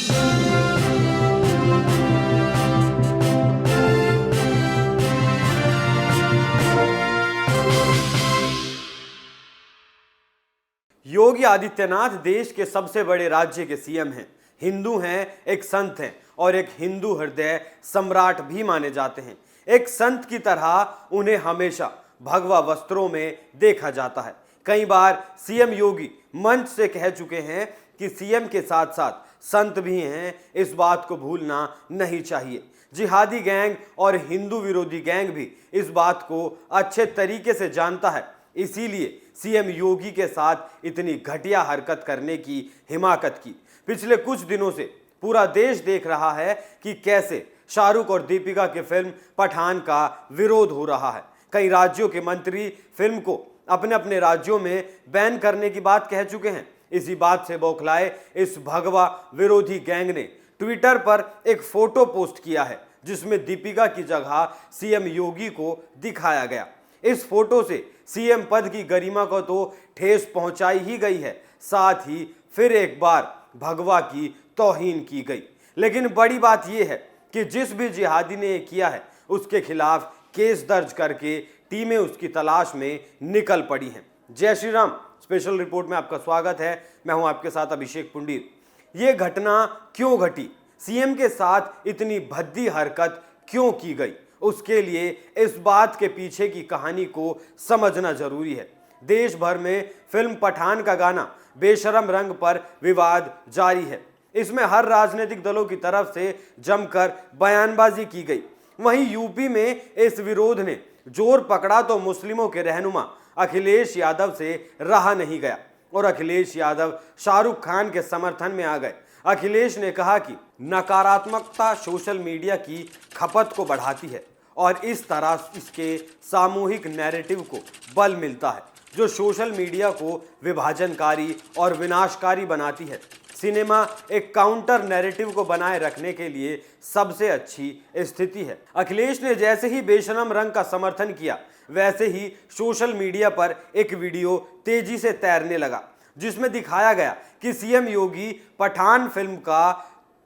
योगी आदित्यनाथ देश के सबसे बड़े राज्य के सीएम हैं, हिंदू हैं, एक संत हैं और एक हिंदू हृदय सम्राट भी माने जाते हैं। एक संत की तरह उन्हें हमेशा भगवा वस्त्रों में देखा जाता है। कई बार सीएम योगी मंच से कह चुके हैं कि सीएम के साथ साथ संत भी हैं, इस बात को भूलना नहीं चाहिए। जिहादी गैंग और हिंदू विरोधी गैंग भी इस बात को अच्छे तरीके से जानता है, इसीलिए सीएम योगी के साथ इतनी घटिया हरकत करने की हिमाकत की। पिछले कुछ दिनों से पूरा देश देख रहा है कि कैसे शाहरुख और दीपिका की फिल्म पठान का विरोध हो रहा है। कई राज्यों के मंत्री फिल्म को अपने अपने राज्यों में बैन करने की बात कह चुके हैं। इसी बात से बौखलाए इस भगवा विरोधी गैंग ने ट्विटर पर एक फोटो पोस्ट किया है, जिसमें दीपिका की जगह सीएम योगी को दिखाया गया। इस फोटो से सीएम पद की गरिमा को तो ठेस पहुंचाई ही गई है, साथ ही फिर एक बार भगवा की तौहीन की गई। लेकिन बड़ी बात यह है कि जिस भी जिहादी ने किया है उसके खिलाफ केस दर्ज करके टीमें उसकी तलाश में निकल पड़ी हैं। जय श्री राम स्पेशल रिपोर्ट में आपका स्वागत है। मैं हूं आपके साथ अभिषेक पुंडीर। ये घटना क्यों घटी, सीएम के साथ इतनी भद्दी हरकत क्यों की गई, उसके लिए इस बात के पीछे की कहानी को समझना जरूरी है। देश भर में फिल्म पठान का गाना बेशरम रंग पर विवाद जारी है। इसमें हर राजनीतिक दलों की तरफ से जमकर बयानबाजी की गई। वहीं यूपी में इस विरोध ने जोर पकड़ा तो मुस्लिमों के रहनुमा अखिलेश यादव से रहा नहीं गया और अखिलेश यादव शाहरुख खान के समर्थन में आ गए। अखिलेश ने कहा कि नकारात्मकता सोशल मीडिया की खपत को बढ़ाती है और इस तरह इसके सामूहिक नैरेटिव को बल मिलता है, जो सोशल मीडिया को विभाजनकारी और विनाशकारी बनाती है। सिनेमा एक काउंटर नैरेटिव को बनाए रखने के लिए सबसे अच्छी स्थिति है। अखिलेश ने जैसे ही बेशरम रंग का समर्थन किया, वैसे ही सोशल मीडिया पर एक वीडियो तेजी से तैरने लगा, जिसमें दिखाया गया कि सीएम योगी पठान फिल्म का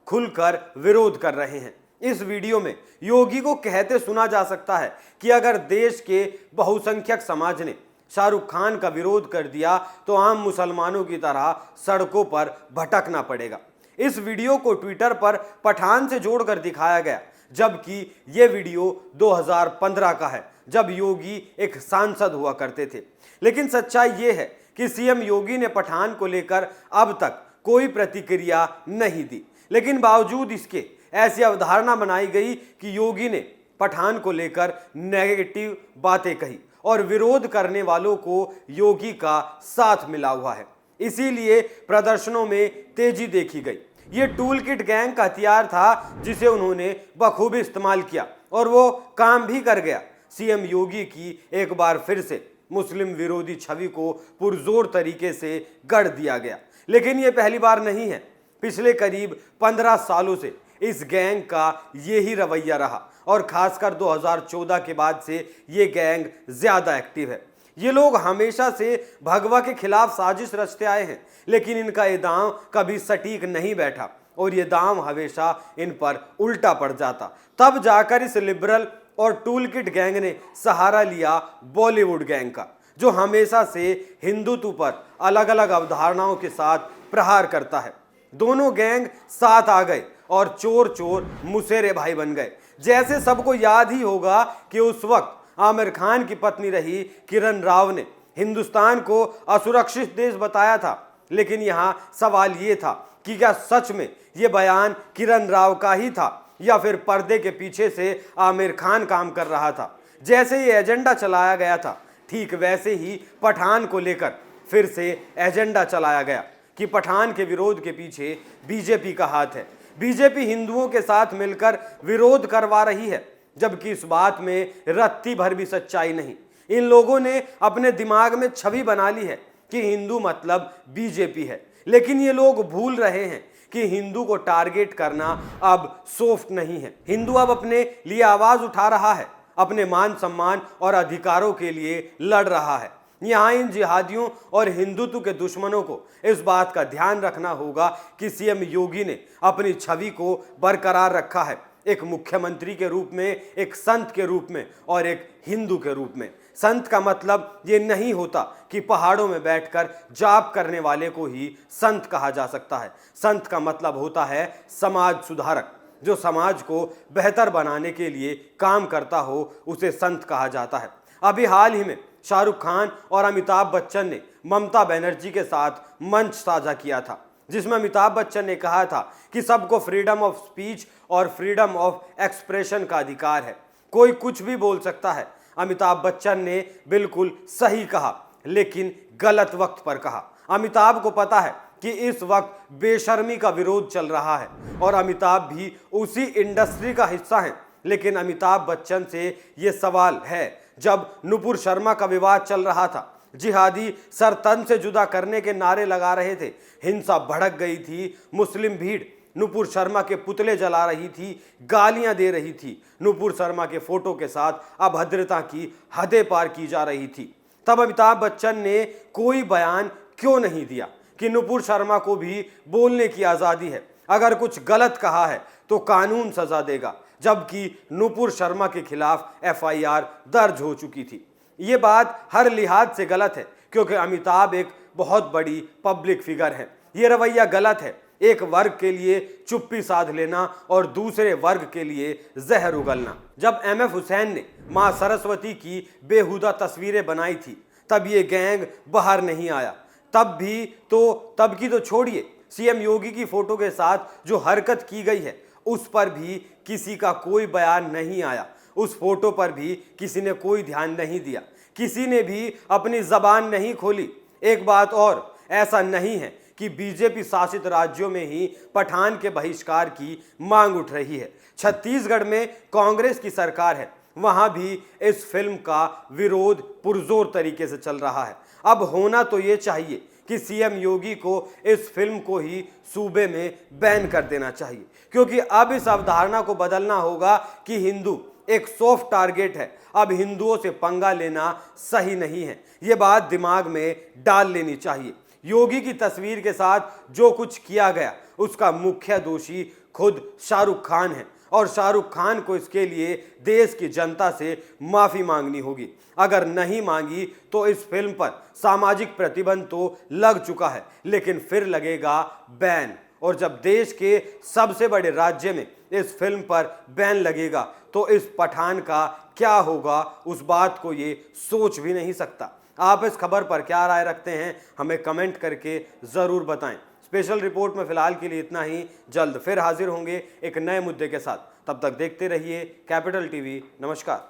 खुलकर विरोध कर रहे हैं। इस वीडियो में योगी को कहते सुना जा सकता है कि अगर देश के बहुसंख्यक समाज ने शाहरुख खान का विरोध कर दिया तो आम मुसलमानों की तरह सड़कों पर भटकना पड़ेगा। इस वीडियो को ट्विटर पर पठान से जोड़कर दिखाया गया, जबकि यह वीडियो 2015 का है, जब योगी एक सांसद हुआ करते थे। लेकिन सच्चाई यह है कि सीएम योगी ने पठान को लेकर अब तक कोई प्रतिक्रिया नहीं दी, लेकिन बावजूद इसके ऐसी अवधारणा बनाई गई कि योगी ने पठान को लेकर नेगेटिव बातें कही और विरोध करने वालों को योगी का साथ मिला हुआ है। इसीलिए प्रदर्शनों में तेजी देखी गई। ये टूल किट गैंग का हथियार था, जिसे उन्होंने बखूबी इस्तेमाल किया और वो काम भी कर गया। सीएम योगी की एक बार फिर से मुस्लिम विरोधी छवि को पुरजोर तरीके से गढ़ दिया गया। लेकिन ये पहली बार नहीं है। पिछले करीब 15 सालों से इस गैंग का यही रवैया रहा और खासकर 2014 के बाद से ये गैंग ज्यादा एक्टिव है। ये लोग हमेशा से भगवा के खिलाफ साजिश रचते आए हैं, लेकिन इनका ये दांव कभी सटीक नहीं बैठा और ये दांव हमेशा इन पर उल्टा पड़ जाता। तब जाकर इस लिबरल और टूल किट गैंग ने सहारा लिया बॉलीवुड गैंग का, जो हमेशा से हिंदुत्व पर अलग अलग अवधारणाओं के साथ प्रहार करता है। दोनों गैंग साथ आ गए और चोर चोर मुसेरे भाई बन गए। जैसे सबको याद ही होगा कि उस वक्त आमिर खान की पत्नी रही किरण राव ने हिंदुस्तान को असुरक्षित देश बताया था। लेकिन यहाँ सवाल ये था कि क्या सच में ये बयान किरण राव का ही था या फिर पर्दे के पीछे से आमिर खान काम कर रहा था। जैसे ये एजेंडा चलाया गया था, ठीक वैसे ही पठान को लेकर फिर से एजेंडा चलाया गया कि पठान के विरोध के पीछे बीजेपी का हाथ है। बीजेपी हिंदुओं के साथ मिलकर विरोध करवा रही है, जबकि इस बात में रत्ती भर भी सच्चाई नहीं। इन लोगों ने अपने दिमाग में छवि बना ली है कि हिंदू मतलब बीजेपी है, लेकिन ये लोग भूल रहे हैं कि हिंदू को टारगेट करना अब सॉफ्ट नहीं है। हिंदू अब अपने लिए आवाज उठा रहा है, अपने मान सम्मान और अधिकारों के लिए लड़ रहा है। यहाँ इन जिहादियों और हिंदुत्व के दुश्मनों को इस बात का ध्यान रखना होगा कि सीएम योगी ने अपनी छवि को बरकरार रखा है, एक मुख्यमंत्री के रूप में, एक संत के रूप में और एक हिंदू के रूप में। संत का मतलब ये नहीं होता कि पहाड़ों में बैठकर जाप करने वाले को ही संत कहा जा सकता है। संत का मतलब होता है समाज सुधारक, जो समाज को बेहतर बनाने के लिए काम करता हो, उसे संत कहा जाता है। अभी हाल ही में शाहरुख खान और अमिताभ बच्चन ने ममता बनर्जी के साथ मंच साझा किया था, जिसमें अमिताभ बच्चन ने कहा था कि सबको फ्रीडम ऑफ स्पीच और फ्रीडम ऑफ एक्सप्रेशन का अधिकार है, कोई कुछ भी बोल सकता है। अमिताभ बच्चन ने बिल्कुल सही कहा, लेकिन गलत वक्त पर कहा। अमिताभ को पता है कि इस वक्त बेशर्मी का विरोध चल रहा है और अमिताभ भी उसी इंडस्ट्री का हिस्सा है। लेकिन अमिताभ बच्चन से ये सवाल है, जब नुपुर शर्मा का विवाद चल रहा था, जिहादी सर तन से जुदा करने के नारे लगा रहे थे, हिंसा भड़क गई थी, मुस्लिम भीड़ नुपुर शर्मा के पुतले जला रही थी, गालियां दे रही थी, नुपुर शर्मा के फोटो के साथ अभद्रता की हदें पार की जा रही थी, तब अमिताभ बच्चन ने कोई बयान क्यों नहीं दिया कि नुपुर शर्मा को भी बोलने की आज़ादी है, अगर कुछ गलत कहा है तो कानून सजा देगा, जबकि नुपुर शर्मा के खिलाफ एफआईआर दर्ज हो चुकी थी। ये बात हर लिहाज से गलत है, क्योंकि अमिताभ एक बहुत बड़ी पब्लिक फिगर है। ये रवैया गलत है, एक वर्ग के लिए चुप्पी साध लेना और दूसरे वर्ग के लिए जहर उगलना। जब एमएफ हुसैन ने मां सरस्वती की बेहुदा तस्वीरें बनाई थी, तब ये गैंग बाहर नहीं आया। तब की तो छोड़िए, सीएम योगी की फोटो के साथ जो हरकत की गई है, उस पर भी किसी का कोई बयान नहीं आया, उस फोटो पर भी किसी ने कोई ध्यान नहीं दिया, किसी ने भी अपनी जबान नहीं खोली। एक बात और, ऐसा नहीं है कि बीजेपी शासित राज्यों में ही पठान के बहिष्कार की मांग उठ रही है। छत्तीसगढ़ में कांग्रेस की सरकार है, वहां भी इस फिल्म का विरोध पुरजोर तरीके से चल रहा है। अब होना तो ये चाहिए कि सीएम योगी को इस फिल्म को ही सूबे में बैन कर देना चाहिए, क्योंकि अब इस अवधारणा को बदलना होगा कि हिंदू एक सॉफ्ट टारगेट है। अब हिंदुओं से पंगा लेना सही नहीं है, ये बात दिमाग में डाल लेनी चाहिए। योगी की तस्वीर के साथ जो कुछ किया गया, उसका मुख्य दोषी खुद शाहरुख खान है और शाहरुख खान को इसके लिए देश की जनता से माफी मांगनी होगी। अगर नहीं मांगी तो इस फिल्म पर सामाजिक प्रतिबंध तो लग चुका है, लेकिन फिर लगेगा बैन। और जब देश के सबसे बड़े राज्य में इस फिल्म पर बैन लगेगा तो इस पठान का क्या होगा, उस बात को ये सोच भी नहीं सकता। आप इस खबर पर क्या राय रखते हैं, हमें कमेंट करके ज़रूर बताएं। स्पेशल रिपोर्ट में फिलहाल के लिए इतना ही, जल्द फिर हाजिर होंगे एक नए मुद्दे के साथ। तब तक देखते रहिए कैपिटल टीवी। नमस्कार।